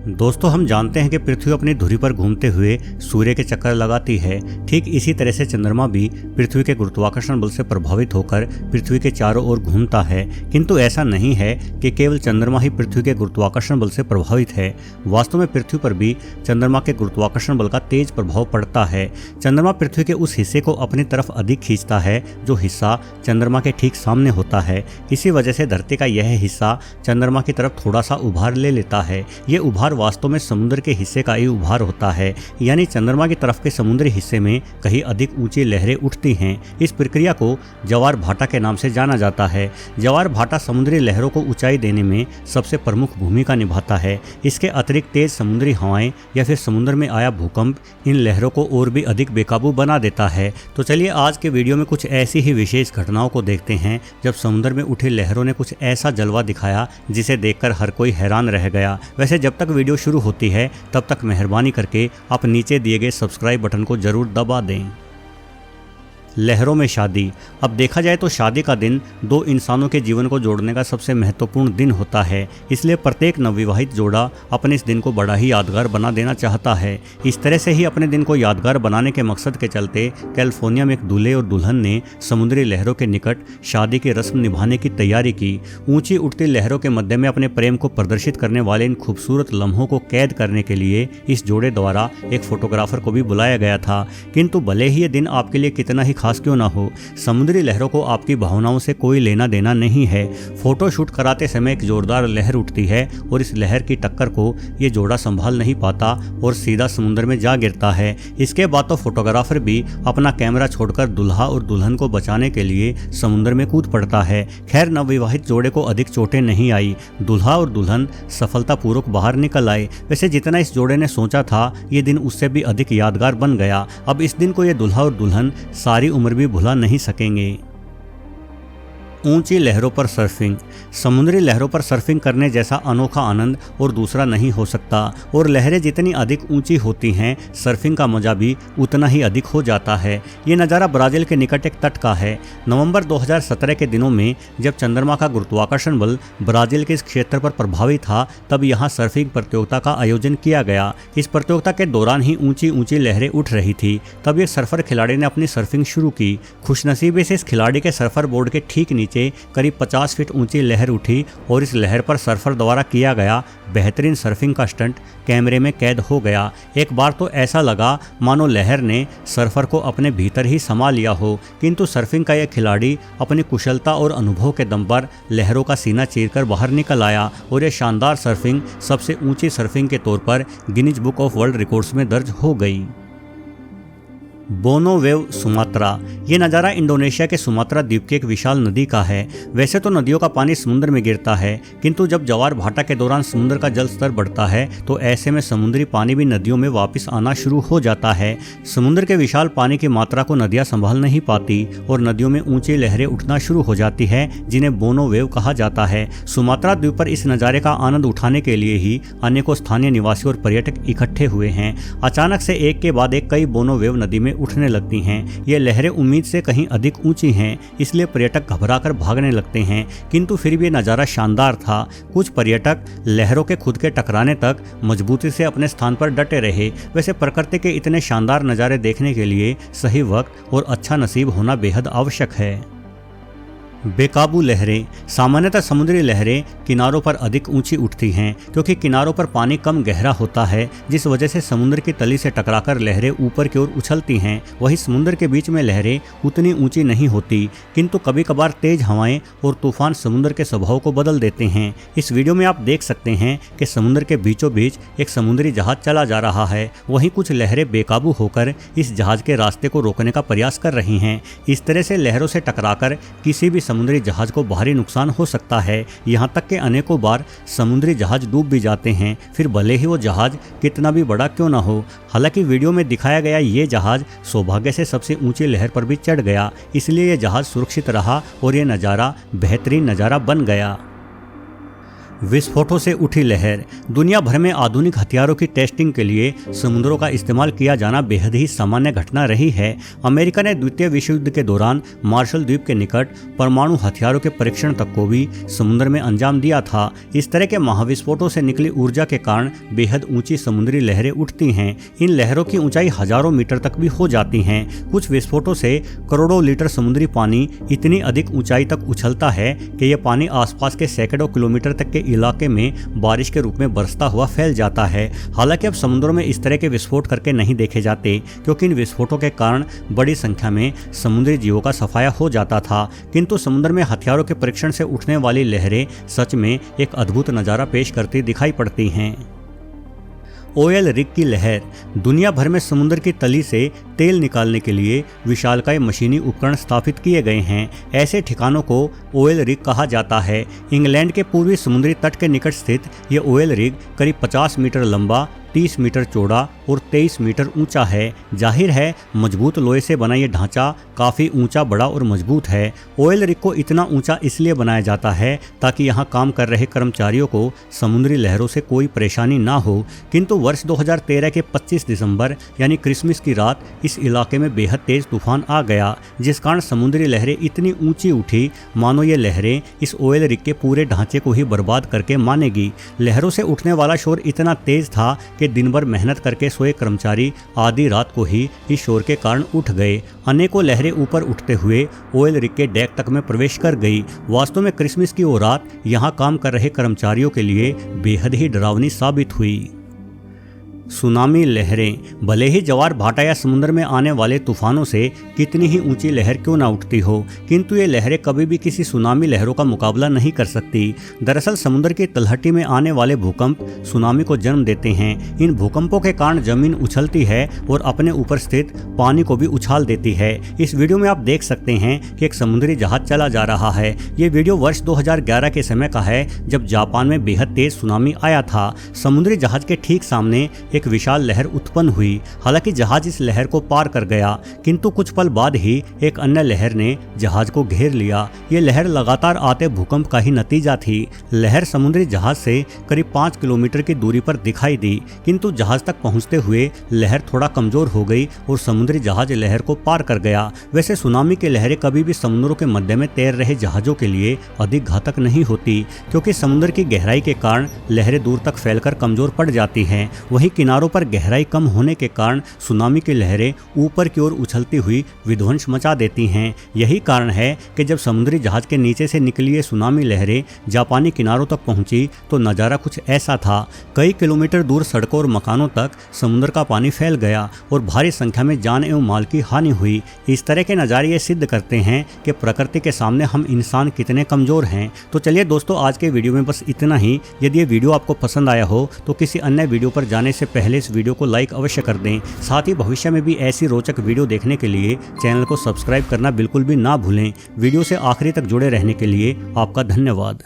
दोस्तों, हम जानते हैं कि पृथ्वी अपनी धुरी पर घूमते हुए सूर्य के चक्कर लगाती है। ठीक इसी तरह से चंद्रमा भी पृथ्वी के गुरुत्वाकर्षण बल से प्रभावित होकर पृथ्वी के चारों ओर घूमता है। किंतु ऐसा नहीं है कि केवल चंद्रमा ही पृथ्वी के गुरुत्वाकर्षण बल से प्रभावित है। वास्तव में पृथ्वी पर भी चंद्रमा के गुरुत्वाकर्षण बल का तेज प्रभाव पड़ता है। चंद्रमा पृथ्वी के उस हिस्से को अपनी तरफ अधिक खींचता है जो हिस्सा चंद्रमा के ठीक सामने होता है। इसी वजह से धरती का यह हिस्सा चंद्रमा की तरफ थोड़ा सा उभार ले लेता है। ये उभार वास्तव में समुद्र के हिस्से का ही उभार होता है, यानी चंद्रमा की तरफ के समुद्री हिस्से में कहीं अधिक ऊंची लहरें उठती हैं। इस प्रक्रिया को ज्वार भाटा के नाम से जाना जाता है। ज्वार भाटा समुद्री लहरों को ऊंचाई देने में सबसे प्रमुख भूमिका निभाता है। इसके अतिरिक्त तेज समुद्री हवाएं या फिर समुद्र में आया भूकंप इन लहरों को और भी अधिक बेकाबू बना देता है। तो चलिए आज के वीडियो में कुछ ऐसी ही विशेष घटनाओं को देखते हैं जब समुद्र में उठी लहरों ने कुछ ऐसा जलवा दिखाया जिसे देखकर हर कोई हैरान रह गया। वैसे जब तक वीडियो शुरू होती है तब तक मेहरबानी करके आप नीचे दिए गए सब्सक्राइब बटन को जरूर दबा दें। लहरों में शादी। अब देखा जाए तो शादी का दिन दो इंसानों के जीवन को जोड़ने का सबसे महत्वपूर्ण दिन होता है, इसलिए प्रत्येक नवविवाहित जोड़ा अपने इस दिन को बड़ा ही यादगार बना देना चाहता है। इस तरह से ही अपने दिन को यादगार बनाने के मकसद के चलते कैलिफोर्निया में एक दूल्हे और दुल्हन ने समुद्री लहरों के निकट शादी की रस्म निभाने की तैयारी की। ऊंची उठती लहरों के मध्य में अपने प्रेम को प्रदर्शित करने वाले इन खूबसूरत लम्हों को कैद करने के लिए इस जोड़े द्वारा एक फोटोग्राफर को भी बुलाया गया था। किंतु भले ही ये दिन आपके लिए कितना ही खास क्यों ना हो, समुद्री लहरों को आपकी भावनाओं से कोई लेना देना नहीं है। फोटो शूट कराते समय एक जोरदार लहर उठती है और इस लहर की टक्कर को ये जोड़ा संभाल नहीं पाता और सीधा समुद्र में जा गिरता है। इसके बाद तो फोटोग्राफर भी अपना कैमरा छोड़कर दुल्हा और दुल्हन को बचाने के लिए समुद्र में कूद पड़ता है। खैर, नवविवाहित जोड़े को अधिक चोटें नहीं आई। दुल्हा और दुल्हन सफलतापूर्वक बाहर निकल आए। वैसे जितना इस जोड़े ने सोचा था ये दिन उससे भी अधिक यादगार बन गया। अब इस दिन को ये दुल्हा और दुल्हन सारी उम्र भी भुला नहीं सकेंगे। ऊंची लहरों पर सर्फिंग। समुद्री लहरों पर सर्फिंग करने जैसा अनोखा आनंद और दूसरा नहीं हो सकता, और लहरें जितनी अधिक ऊंची होती हैं सर्फिंग का मजा भी उतना ही अधिक हो जाता है। ये नज़ारा ब्राज़ील के निकट एक तट का है। नवंबर 2017 के दिनों में जब चंद्रमा का गुरुत्वाकर्षण बल ब्राज़ील के इस क्षेत्र पर प्रभावी था तब यहाँ सर्फिंग प्रतियोगिता का आयोजन किया गया। इस प्रतियोगिता के दौरान ही ऊंची ऊंची लहरें उठ रही थी। तब एक सर्फर खिलाड़ी ने अपनी सर्फिंग शुरू की। खुशनसीबी से इस खिलाड़ी के सर्फर बोर्ड के ठीक नीचे करीब 50 फीट ऊंची लहर उठी और इस लहर पर सर्फर द्वारा किया गया बेहतरीन सर्फिंग का स्टंट कैमरे में कैद हो गया। एक बार तो ऐसा लगा मानो लहर ने सर्फर को अपने भीतर ही समा लिया हो। किंतु सर्फिंग का यह खिलाड़ी अपनी कुशलता और अनुभव के दम पर लहरों का सीना चीरकर बाहर निकल आया और यह शानदार सर्फिंग सबसे ऊंची सर्फिंग के तौर पर Guinness book of world records में दर्ज हो गई। बोनो वेव सुमात्रा। ये नज़ारा इंडोनेशिया के सुमात्रा द्वीप की एक विशाल नदी का है। वैसे तो नदियों का पानी समुद्र में गिरता है, किंतु जब ज्वार भाटा के दौरान समुद्र का जल स्तर बढ़ता है तो ऐसे में समुद्री पानी भी नदियों में वापस आना शुरू हो जाता है। समुद्र के विशाल पानी की मात्रा को नदियाँ संभाल नहीं पाती और नदियों में ऊंची लहरें उठना शुरू हो जाती है जिन्हें बोनो वेव कहा जाता है। सुमात्रा द्वीप पर इस नज़ारे का आनंद उठाने के लिए ही अनेकों स्थानीय निवासी और पर्यटक इकट्ठे हुए हैं। अचानक से एक के बाद एक कई बोनो वेव नदी में उठने लगती हैं। ये लहरें उम्मीद से कहीं अधिक ऊंची हैं, इसलिए पर्यटक घबराकर भागने लगते हैं। किंतु फिर भी ये नज़ारा शानदार था। कुछ पर्यटक लहरों के खुद के टकराने तक मजबूती से अपने स्थान पर डटे रहे। वैसे प्रकृति के इतने शानदार नज़ारे देखने के लिए सही वक्त और अच्छा नसीब होना बेहद आवश्यक है। बेकाबू लहरें। सामान्यतः समुद्री लहरें किनारों पर अधिक ऊंची उठती हैं क्योंकि किनारों पर पानी कम गहरा होता है, जिस वजह से समुद्र की तली से टकराकर लहरें ऊपर की ओर उछलती हैं। वहीं समुद्र के बीच में लहरें उतनी ऊंची नहीं होती, किंतु कभी कभार तेज हवाएं और तूफान समुद्र के स्वभाव को बदल देते हैं। इस वीडियो में आप देख सकते हैं कि समुद्र के बीचों बीच एक समुद्री जहाज चला जा रहा है। वहीं कुछ लहरें बेकाबू होकर इस जहाज के रास्ते को रोकने का प्रयास कर रही हैं। इस तरह से लहरों से टकराकर किसी भी समुद्री जहाज को भारी नुकसान हो सकता है। यहाँ तक कि अनेकों बार समुद्री जहाज डूब भी जाते हैं, फिर भले ही वो जहाज कितना भी बड़ा क्यों ना हो। हालांकि वीडियो में दिखाया गया ये जहाज सौभाग्य से सबसे ऊंची लहर पर भी चढ़ गया, इसलिए ये जहाज सुरक्षित रहा और ये नज़ारा बेहतरीन नज़ारा बन गया। विस्फोटों से उठी लहर। दुनिया भर में आधुनिक हथियारों की टेस्टिंग के लिए समुद्रों का इस्तेमाल किया जाना बेहद ही सामान्य घटना रही है। अमेरिका ने द्वितीय विश्व युद्ध के दौरान मार्शल द्वीप के निकट परमाणु हथियारों के परीक्षण तक को भी समुद्र में अंजाम दिया था। इस तरह के महाविस्फोटों से निकली ऊर्जा के कारण बेहद ऊंची समुद्री लहरें उठती हैं। इन लहरों की ऊंचाई हजारों मीटर तक भी हो जाती हैं। कुछ विस्फोटों से करोड़ों लीटर समुद्री पानी इतनी अधिक ऊंचाई तक उछलता है कि यह पानी आसपास के सैकड़ों किलोमीटर तक के इलाके में बारिश के रूप में बरसता हुआ फैल जाता है। हालांकि अब समुद्रों में इस तरह के विस्फोट करके नहीं देखे जाते, क्योंकि इन विस्फोटों के कारण बड़ी संख्या में समुद्री जीवों का सफाया हो जाता था। किंतु समुद्र में हथियारों के परीक्षण से उठने वाली लहरें सच में एक अद्भुत नज़ारा पेश करती दिखाई पड़ती हैं। ऑयल रिग की लहर। दुनिया भर में समुद्र की तली से तेल निकालने के लिए विशालकाय मशीनी उपकरण स्थापित किए गए हैं। ऐसे ठिकानों को ऑयल रिग कहा जाता है। इंग्लैंड के पूर्वी समुद्री तट के निकट स्थित ये ऑयल रिग करीब 50 मीटर लंबा, 30 मीटर चौड़ा और 23 मीटर ऊंचा है। जाहिर है मजबूत लोहे से बना ये ढांचा काफ़ी ऊंचा, बड़ा और मजबूत है। ऑयल रिग को इतना ऊंचा इसलिए बनाया जाता है ताकि यहाँ काम कर रहे कर्मचारियों को समुद्री लहरों से कोई परेशानी ना हो। किंतु वर्ष 2013 के 25 दिसंबर यानी क्रिसमस की रात इस इलाके में बेहद तेज तूफान आ गया, जिस कारण समुद्री लहरें इतनी ऊंची उठी मानो ये लहरें इस ऑयल रिग के पूरे ढांचे को ही बर्बाद करके मानेगी। लहरों से उठने वाला शोर इतना तेज था कि दिन भर मेहनत करके सोए कर्मचारी आधी रात को ही इस शोर के कारण उठ गए। अनेकों लहरें ऊपर उठते हुए ऑयल रिग के डेक तक में प्रवेश कर गई। वास्तव में क्रिसमस की वो रात यहाँ काम कर रहे कर्मचारियों के लिए बेहद ही डरावनी साबित हुई। सुनामी लहरें। भले ही ज्वार भाटा या समुद्र में आने वाले तूफानों से कितनी ही ऊंची लहर क्यों ना उठती हो, किंतु ये लहरें कभी भी किसी सुनामी लहरों का मुकाबला नहीं कर सकती। दरअसल समुद्र की तलहटी में आने वाले भूकंप सुनामी को जन्म देते हैं। इन भूकंपों के कारण जमीन उछलती है और अपने ऊपर स्थित पानी को भी उछाल देती है। इस वीडियो में आप देख सकते हैं कि एक समुद्री जहाज चला जा रहा है। ये वीडियो वर्ष 2011 के समय का है, जब जापान में बेहद तेज सुनामी आया था। समुद्री जहाज के ठीक सामने एक विशाल लहर उत्पन्न हुई। हालांकि जहाज इस लहर को पार कर गया, किंतु कुछ पल बाद ही एक अन्य लहर ने जहाज को घेर लिया। ये लहर लगातार आते भूकंप का ही नतीजा थी। लहर समुद्री जहाज से करीब 5 किलोमीटर की दूरी पर दिखाई दी, किंतु जहाज तक पहुंचते हुए लहर थोड़ा कमजोर हो गई और समुद्री जहाज लहर को पार कर गया। वैसे सुनामी की लहरें कभी भी समुद्रों के मध्य में तैर रहे जहाजों के लिए अधिक घातक नहीं होती, क्योंकि समुद्र की गहराई के कारण लहरें दूर तक फैलकर कमजोर पड़ जाती हैं। वहीं किनारों पर गहराई कम होने के कारण सुनामी की लहरें ऊपर की ओर उछलती हुई विध्वंस मचा देती हैं। यही कारण है कि जब समुद्री जहाज के नीचे से निकली ये सुनामी लहरें जापानी किनारों तक पहुंची तो नज़ारा कुछ ऐसा था। कई किलोमीटर दूर सड़कों और मकानों तक समुद्र का पानी फैल गया और भारी संख्या में जान एवं माल की हानि हुई। इस तरह के नज़ारे ये सिद्ध करते हैं कि प्रकृति के सामने हम इंसान कितने कमज़ोर हैं। तो चलिए दोस्तों, आज के वीडियो में बस इतना ही। यदि ये वीडियो आपको पसंद आया हो तो किसी अन्य वीडियो पर जाने से पहले इस वीडियो को लाइक अवश्य कर दें। साथ ही भविष्य में भी ऐसी रोचक वीडियो देखने के लिए चैनल को सब्सक्राइब करना बिल्कुल भी ना भूलें। वीडियो से आखिरी तक जुड़े रहने के लिए आपका धन्यवाद।